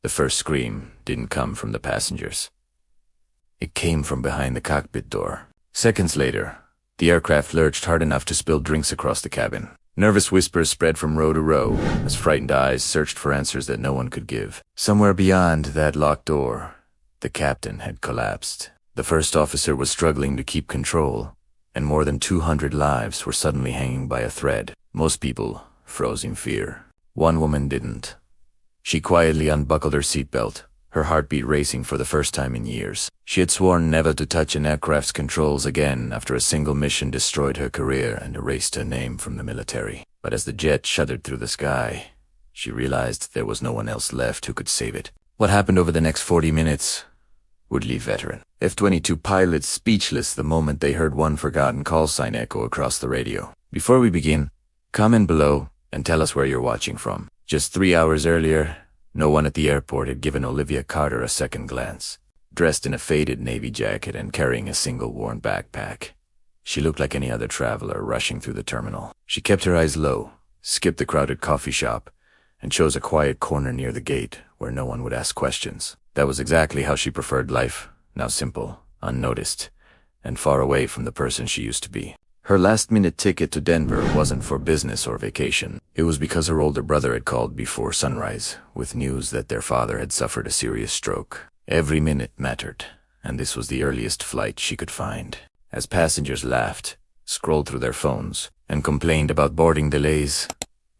The first scream didn't come from the passengers. It came from behind the cockpit door. Seconds later, the aircraft lurched hard enough to spill drinks across the cabin. Nervous whispers spread from row to row as frightened eyes searched for answers that no one could give. Somewhere beyond that locked door, the captain had collapsed. The first officer was struggling to keep control, and more than 200 lives were suddenly hanging by a thread. Most people froze in fear. One woman didn't. She quietly unbuckled her seatbelt, her heartbeat racing for the first time in years. She had sworn never to touch an aircraft's controls again after a single mission destroyed her career and erased her name from the military. But as the jet shuddered through the sky, she realized there was no one else left who could save it. What happened over the next 40 minutes would leave veteran F-22 pilots speechless the moment they heard one forgotten call sign echo across the radio. Before we begin, comment below and tell us where you're watching from. Just 3 hours earlier, no one at the airport had given Olivia Carter a second glance. Dressed in a faded navy jacket and carrying a single worn backpack, she looked like any other traveler rushing through the terminal. She kept her eyes low, skipped the crowded coffee shop, and chose a quiet corner near the gate where no one would ask questions. That was exactly how she preferred life, now simple, unnoticed, and far away from the person she used to be. Her last-minute ticket to Denver wasn't for business or vacation. It was because her older brother had called before sunrise with news that their father had suffered a serious stroke. Every minute mattered, and this was the earliest flight she could find. As passengers laughed, scrolled through their phones, and complained about boarding delays,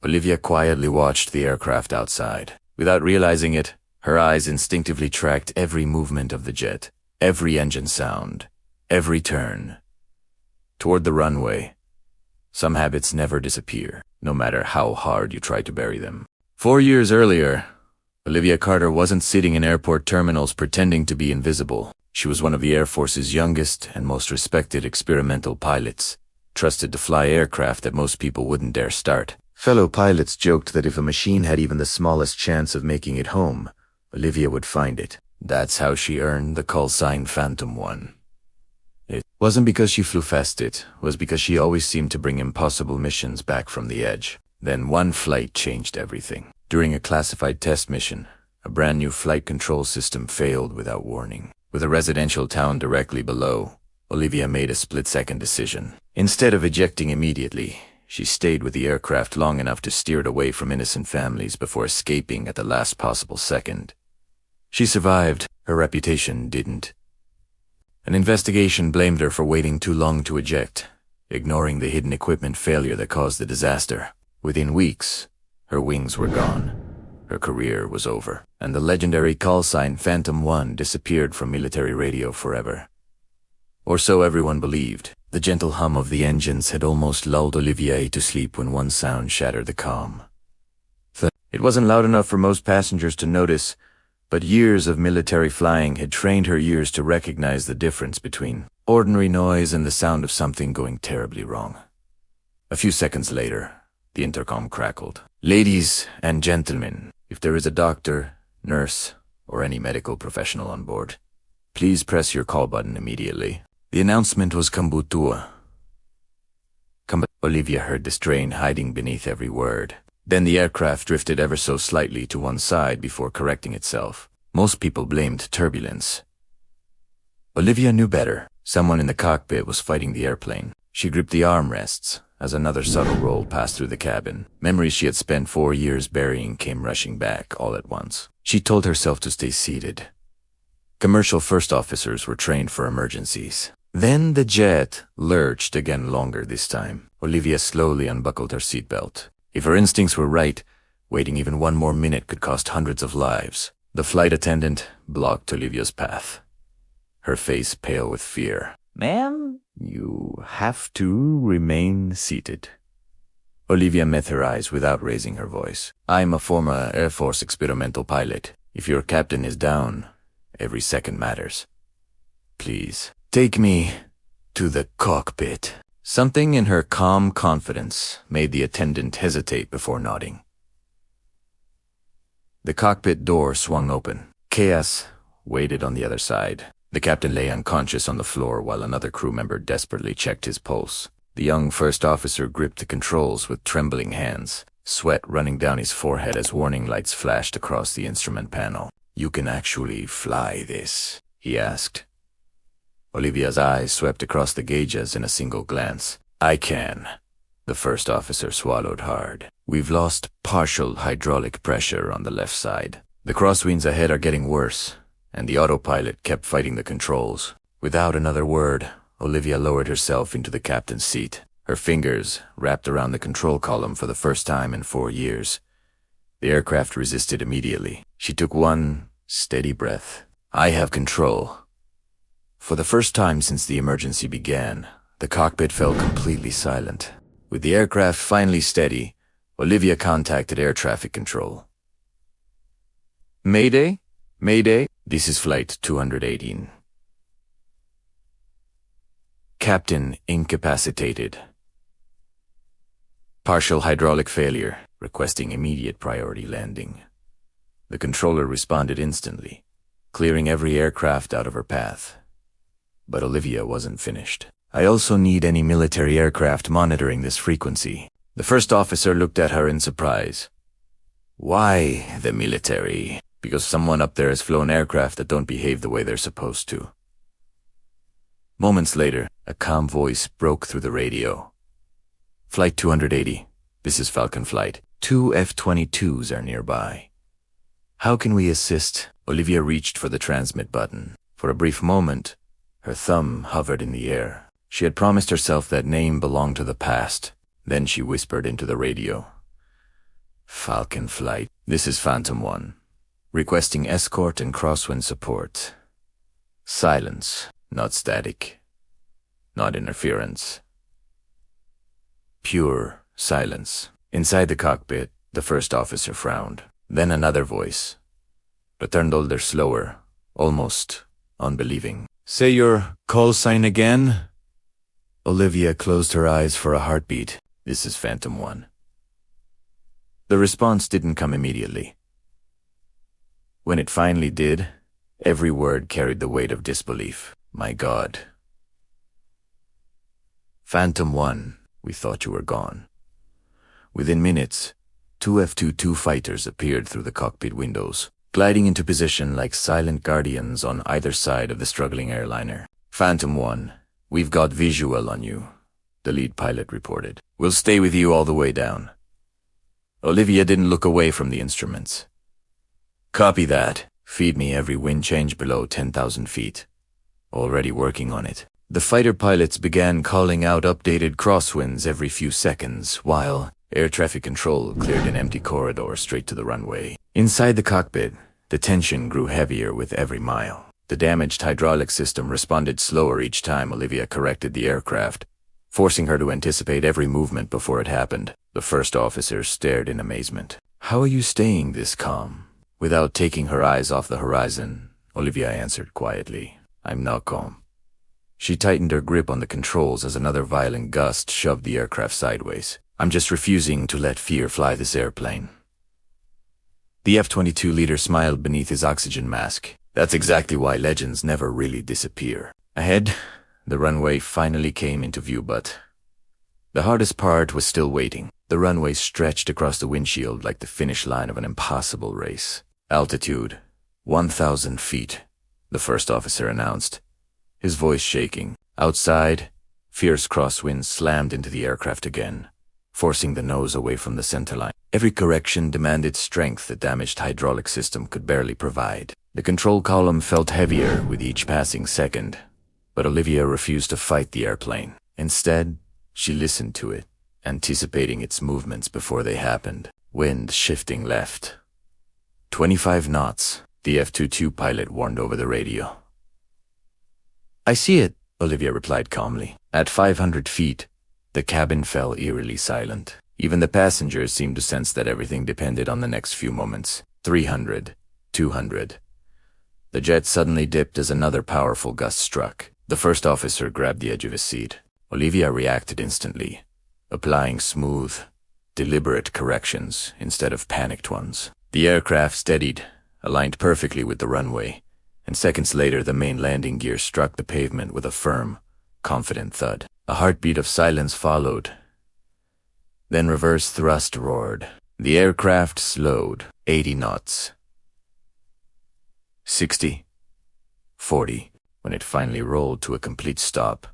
Olivia quietly watched the aircraft outside. Without realizing it, her eyes instinctively tracked every movement of the jet, every engine sound, every turn. Toward the runway, some habits never disappear, no matter how hard you try to bury them. 4 years earlier, Olivia Carter wasn't sitting in airport terminals pretending to be invisible. She was one of the Air Force's youngest and most respected experimental pilots, trusted to fly aircraft that most people wouldn't dare start. Fellow pilots joked that if a machine had even the smallest chance of making it home, Olivia would find it. That's how she earned the call sign Phantom 1. It wasn't because she flew fast, it was because she always seemed to bring impossible missions back from the edge. Then one flight changed everything. During a classified test mission, a brand new flight control system failed without warning. With a residential town directly below, Olivia made a split-second decision. Instead of ejecting immediately, she stayed with the aircraft long enough to steer it away from innocent families before escaping at the last possible second. She survived, her reputation didn't. An investigation blamed her for waiting too long to eject, ignoring the hidden equipment failure that caused the disaster. Within weeks, her wings were gone. Her career was over, and the legendary call sign Phantom 1 disappeared from military radio forever. Or so everyone believed. The gentle hum of the engines had almost lulled Olivia to sleep when one sound shattered the calm. It wasn't loud enough for most passengers to notice, but years of military flying had trained her ears to recognize the difference between ordinary noise and the sound of something going terribly wrong. A few seconds later, the intercom crackled. "Ladies and gentlemen, if there is a doctor, nurse, or any medical professional on board, please press your call button immediately." The announcement was Kambutua. Olivia heard the strain hiding beneath every word. Then the aircraft drifted ever so slightly to one side before correcting itself. Most people blamed turbulence. Olivia knew better. Someone in the cockpit was fighting the airplane. She gripped the armrests as another subtle roll passed through the cabin. Memories she had spent 4 years burying came rushing back all at once. She told herself to stay seated. Commercial first officers were trained for emergencies. Then the jet lurched again, longer this time. Olivia slowly unbuckled her seatbelt. If her instincts were right, waiting even one more minute could cost hundreds of lives. The flight attendant blocked Olivia's path, her face pale with fear. "Ma'am, you have to remain seated." Olivia met her eyes without raising her voice. "I'm a former Air Force experimental pilot. If your captain is down, every second matters. Please, take me to the cockpit." Something in her calm confidence made the attendant hesitate before nodding. The cockpit door swung open. Chaos waited on the other side. The captain lay unconscious on the floor while another crew member desperately checked his pulse. The young first officer gripped the controls with trembling hands, sweat running down his forehead as warning lights flashed across the instrument panel. "You can actually fly this?" he asked. Olivia's eyes swept across the gauges in a single glance. "I can." The first officer swallowed hard. "We've lost partial hydraulic pressure on the left side. The crosswinds ahead are getting worse, and the autopilot kept fighting the controls." Without another word, Olivia lowered herself into the captain's seat. Her fingers wrapped around the control column for the first time in 4 years. The aircraft resisted immediately. She took one steady breath. "I have control." For the first time since the emergency began, the cockpit fell completely silent. With the aircraft finally steady, Olivia contacted air traffic control. "Mayday? Mayday? This is flight 218. Captain incapacitated. Partial hydraulic failure, requesting immediate priority landing." The controller responded instantly, clearing every aircraft out of her path. But Olivia wasn't finished. "I also need any military aircraft monitoring this frequency." The first officer looked at her in surprise. "Why the military?" "Because someone up there has flown aircraft that don't behave the way they're supposed to." Moments later, a calm voice broke through the radio. "Flight 280, this is Falcon Flight. 2 F-22s are nearby. How can we assist?" Olivia reached for the transmit button. For a brief moment, her thumb hovered in the air. She had promised herself that name belonged to the past. Then she whispered into the radio. "Falcon Flight, this is Phantom 1. Requesting escort and crosswind support. Silence, not static. Not interference. Pure silence." Inside the cockpit, the first officer frowned. Then another voice, but turned older, slower, almost unbelieving. "Say your call sign again?" Olivia closed her eyes for a heartbeat. "This is Phantom 1. The response didn't come immediately. When it finally did, every word carried the weight of disbelief. "My God." "Phantom 1, we thought you were gone." Within minutes, 2 F-22 fighters appeared through the cockpit windows, gliding into position like silent guardians on either side of the struggling airliner. "Phantom 1, we've got visual on you," the lead pilot reported. "We'll stay with you all the way down." Olivia didn't look away from the instruments. "Copy that. Feed me every wind change below 10,000 feet. Already working on it." The fighter pilots began calling out updated crosswinds every few seconds, while air traffic control cleared an empty corridor straight to the runway. Inside the cockpit, the tension grew heavier with every mile. The damaged hydraulic system responded slower each time Olivia corrected the aircraft, forcing her to anticipate every movement before it happened. The first officer stared in amazement. "How are you staying this calm?" Without taking her eyes off the horizon, Olivia answered quietly, "I'm not calm." She tightened her grip on the controls as another violent gust shoved the aircraft sideways. "I'm just refusing to let fear fly this airplane." The F-22 leader smiled beneath his oxygen mask. "That's exactly why legends never really disappear." Ahead, the runway finally came into view, but the hardest part was still waiting. The runway stretched across the windshield like the finish line of an impossible race. "Altitude, 1,000 feet, the first officer announced, his voice shaking. Outside, fierce crosswinds slammed into the aircraft again, forcing the nose away from the centerline. Every correction demanded strength the damaged hydraulic system could barely provide. The control column felt heavier with each passing second, but Olivia refused to fight the airplane. Instead, she listened to it, anticipating its movements before they happened. Wind shifting left. 25 knots, the F-22 pilot warned over the radio. "I see it," Olivia replied calmly. At 500 feet, the cabin fell eerily silent. Even the passengers seemed to sense that everything depended on the next few moments. 300, 200. The jet suddenly dipped as another powerful gust struck. The first officer grabbed the edge of his seat. Olivia reacted instantly, applying smooth, deliberate corrections instead of panicked ones. The aircraft steadied, aligned perfectly with the runway, and seconds later the main landing gear struck the pavement with a firm, confident thud. A heartbeat of silence followed. Then reverse thrust roared. The aircraft slowed, 80 knots. 60, 40. When it finally rolled to a complete stop,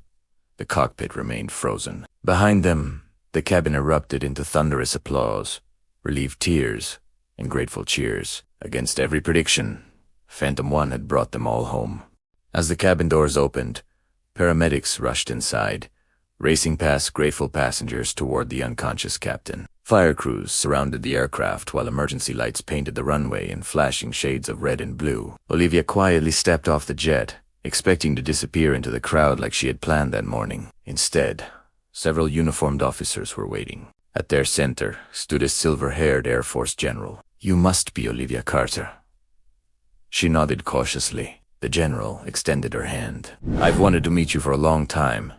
the cockpit remained frozen. Behind them, the cabin erupted into thunderous applause, relieved tears, and grateful cheers. Against every prediction, Phantom 1 had brought them all home. As the cabin doors opened, paramedics rushed inside, racing past grateful passengers toward the unconscious captain. Fire crews surrounded the aircraft while emergency lights painted the runway in flashing shades of red and blue. Olivia quietly stepped off the jet, expecting to disappear into the crowd like she had planned that morning. Instead, several uniformed officers were waiting. At their center stood a silver-haired Air Force general. "You must be Olivia Carter." She nodded cautiously. The general extended her hand. "I've wanted to meet you for a long time."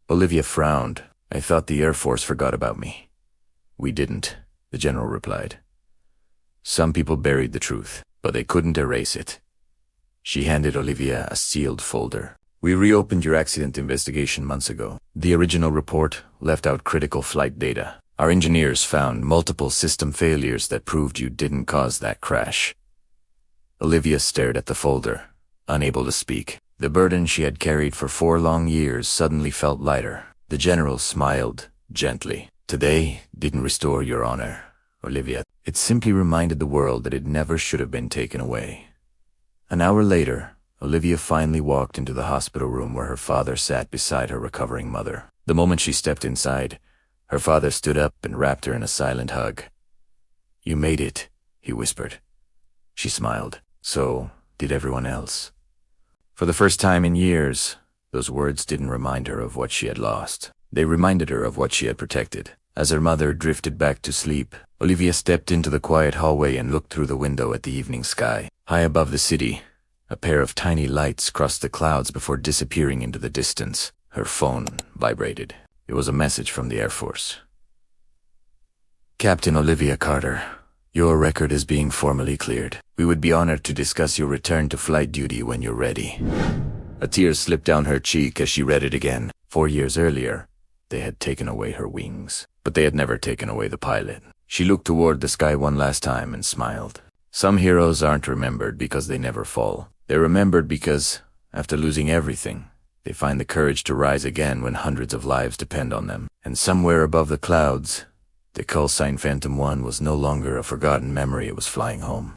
Olivia frowned. "I thought the Air Force forgot about me." "We didn't," the general replied. "Some people buried the truth, but they couldn't erase it." She handed Olivia a sealed folder. "We reopened your accident investigation months ago. The original report left out critical flight data. Our engineers found multiple system failures that proved you didn't cause that crash." Olivia stared at the folder, unable to speak. The burden she had carried for 4 long years suddenly felt lighter. The general smiled gently. "Today didn't restore your honor, Olivia. It simply reminded the world that it never should have been taken away." An hour later, Olivia finally walked into the hospital room where her father sat beside her recovering mother. The moment she stepped inside, her father stood up and wrapped her in a silent hug. "You made it," he whispered. She smiled. So did everyone else. For the first time in years, those words didn't remind her of what she had lost. They reminded her of what she had protected. As her mother drifted back to sleep, Olivia stepped into the quiet hallway and looked through the window at the evening sky. High above the city, a pair of tiny lights crossed the clouds before disappearing into the distance. Her phone vibrated. It was a message from the Air Force. "Captain Olivia Carter, your record is being formally cleared. We would be honored to discuss your return to flight duty when you're ready." A tear slipped down her cheek as she read it again. 4 years earlier, they had taken away her wings, but they had never taken away the pilot. She looked toward the sky one last time and smiled. Some heroes aren't remembered because they never fall. They're remembered because, after losing everything, they find the courage to rise again when hundreds of lives depend on them. And somewhere above the clouds, the call sign Phantom 1 was no longer a forgotten memory. It was flying home.